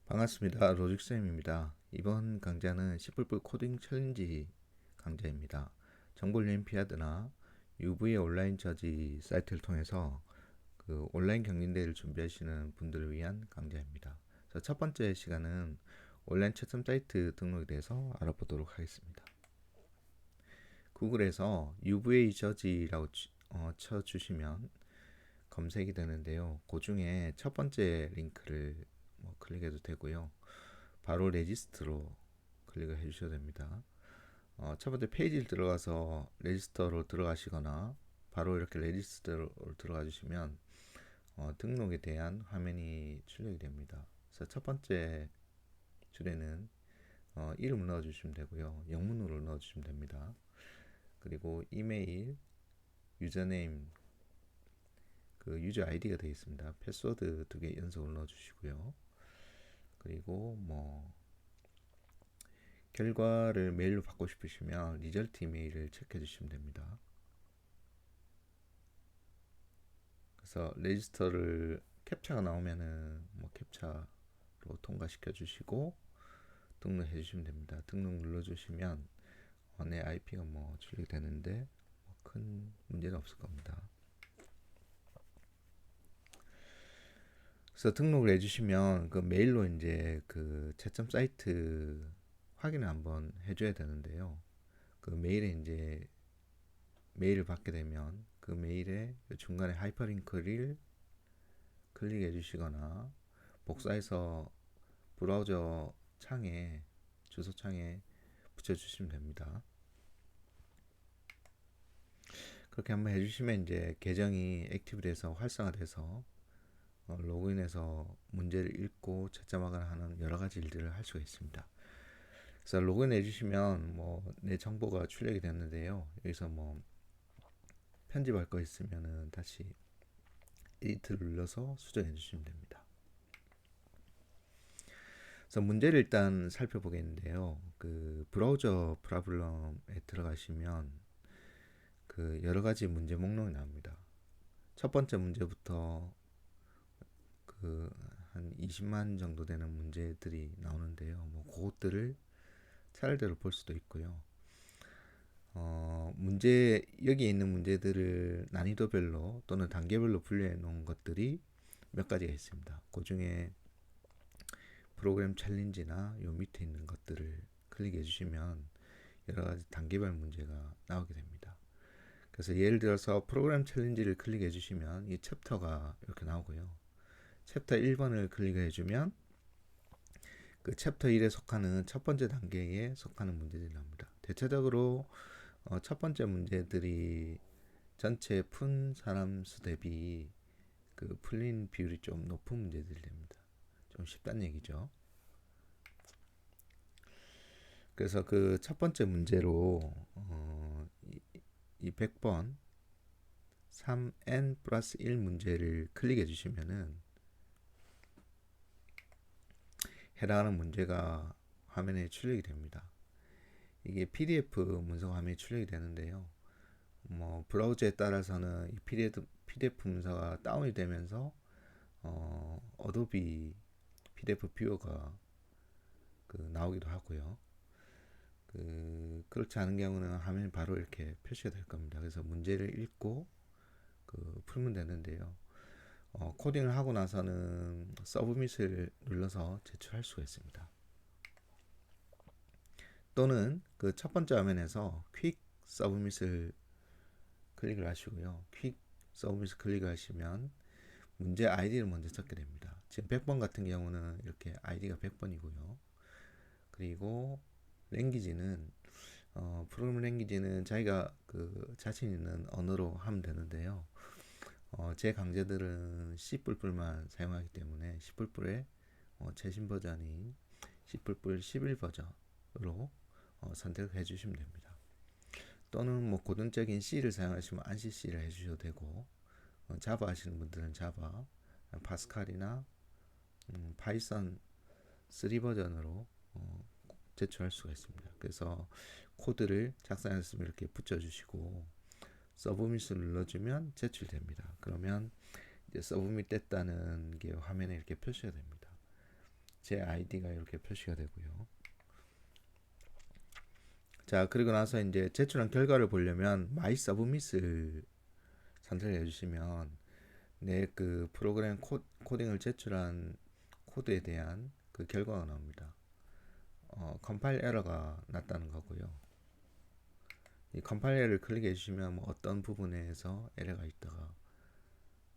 반갑습니다. 로직쌤입니다. 이번 강좌는 C++ 코딩 챌린지 강좌입니다. 정보올림피아드나 UV 온라인 저지 사이트를 통해서 그 온라인 경진대회를 준비하시는 분들을 위한 강좌입니다. 그래서 첫 번째 시간은 온라인 채점 사이트 등록에 대해서 알아보도록 하겠습니다. 구글에서 UVA 저지라고 쳐주시면 검색이 되는데요. 그 중에 첫 번째 링크를 클릭해도 되고요. 바로 레지스트로 클릭을 해주셔도 됩니다. 첫 번째 페이지를 들어가서 레지스터로 들어가시거나 바로 이렇게 레지스터로 들어가 주시면 등록에 대한 화면이 출력이 됩니다. 그래서 첫 번째 줄에는 이름을 넣어주시면 되고요. 영문으로 넣어주시면 됩니다. 그리고 이메일, 유저네임, 그 유저 아이디가 되어 있습니다. 패스워드 2개 연속으로 넣어주시고요. 그리고 결과를 메일로 받고 싶으시면 리절트 이메일을 체크해 주시면 됩니다. 그래서 레지스터를 캡처가 나오면은 캡처로 통과시켜 주시고 등록해 주시면 됩니다. 등록 눌러 주시면 내 IP가 출력이 되는데 큰 문제는 없을 겁니다. 그래서 등록을 해주시면 그 메일로 이제 그 채점 사이트 확인을 한번 해줘야 되는데요. 그 메일에 이제 메일을 받게 되면 그 메일에 중간에 하이퍼링크를 클릭해 주시거나 복사해서 브라우저 창에 주소 창에 붙여주시면 됩니다. 그렇게 한번 해주시면 이제 계정이 액티브돼서 활성화돼서 로그인해서 문제를 읽고 채점하거나 하는 여러 가지 일들을 할 수가 있습니다. 그래서 로그인 해주시면 내 정보가 출력이 됐는데요. 여기서 편집할 거 있으면은 다시 에디트를 눌러서 수정해 주시면 됩니다. 그래서 문제를 일단 살펴보겠는데요. 그 브라우저 프로블럼에 들어가시면 그 여러 가지 문제 목록이 나옵니다. 첫 번째 문제부터 그 한 20만 정도 되는 문제들이 나오는데요. 그것들을 차례대로 볼 수도 있고요. 문제 여기에 있는 문제들을 난이도별로 또는 단계별로 분류해 놓은 것들이 몇 가지가 있습니다. 그 중에 프로그램 챌린지나 요 밑에 있는 것들을 클릭해 주시면 여러 가지 단계별 문제가 나오게 됩니다. 그래서 예를 들어서 프로그램 챌린지를 클릭해 주시면 이 챕터가 이렇게 나오고요. 챕터 1번을 클릭해 주면 그 챕터 1에 속하는 첫 번째 단계에 속하는 문제들이 나옵니다. 대체적으로 첫 번째 문제들이 전체 푼 사람 수 대비 그 풀린 비율이 좀 높은 문제들이 됩니다. 좀 쉽다는 얘기죠. 그래서 그 첫 번째 문제로 이 100번 3n 플러스 1 문제를 클릭해 주시면은 해당하는 문제가 화면에 출력이 됩니다. 이게 PDF 문서 화면에 출력이 되는데요. 브라우저에 따라서는 이 PDF 문서가 다운이 되면서 어도비 PDF 뷰어가 나오기도 하고요. 그렇지 않은 경우는 화면이 바로 이렇게 표시가 될 겁니다. 그래서 문제를 읽고 풀면 되는데요. 코딩을 하고 나서는 서브밋을 눌러서 제출할 수가 있습니다. 또는 그 첫 번째 화면에서 퀵 서브밋을 클릭을 하시고요. 퀵 서브밋을 클릭하시면 문제 아이디를 먼저 적게 됩니다. 지금 100번 같은 경우는 이렇게 아이디가 100번이고요. 그리고 랭귀지는 프로그램 랭귀지는 자기가 그 자신 있는 언어로 하면 되는데요. 제 강좌들은 C++만 사용하기 때문에 C++의 최신 버전인 C++ 11 버전으로 선택해 주시면 됩니다. 또는 고전적인 C를 사용하시면 ANSI C를 해주셔도 되고 자바 하시는 분들은 자바, 파스칼이나 파이썬 3 버전으로 제출할 수가 있습니다. 그래서 코드를 작성했으면 이렇게 붙여주시고 서브밋을 눌러주면 제출됩니다. 그러면 이제 서브밋 됐다는 게 화면에 이렇게 표시가 됩니다. 제 아이디가 이렇게 표시가 되고요. 자, 그리고 나서 이제 제출한 결과를 보려면 마이 서브밋을 선택을 해주시면 내 그 프로그램 코딩을 제출한 코드에 대한 그 결과가 나옵니다. 컴파일 에러가 났다는 거고요. 이 컴파일 에러를 클릭해 주시면 뭐 어떤 부분에서 에러가 있다가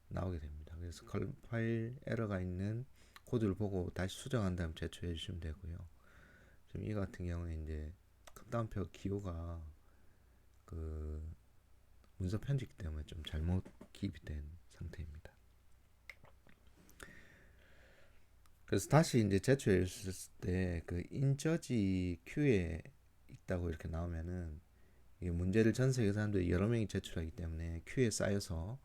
나오게 됩니다. 그래서 컴파일 에러가 있는 코드를 보고 다시 수정한 다음 제출해 주시면 되고요. 지금 이 같은 경우에 이제 컴다운표 기호가 그 문서 편집 때문에 좀 잘못 기입이 된 상태입니다. 그래서 다시 이제 제출해 주셨을 때 그 인저지 큐에 있다고 이렇게 나오면은 이게 문제를 전 세계 사람들이 여러 명이 제출하기 때문에 큐에 쌓여서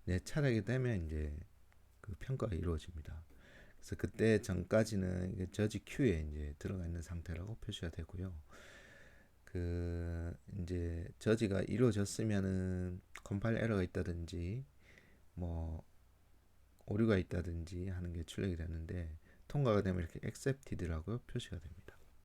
내 차례게 되면 이제 그 평가가 이루어집니다. 그래서 그때 전까지는 이게 저지 큐에 이제 들어가 있는 상태라고 표시가 되고요. 그 이제 저지가 이루어졌으면은 컴파일 에러가 있다든지 뭐 오류가 있다든지 하는 게 출력이 되는데 통과가 되면 이렇게 accepted라고 표시가 됩니다.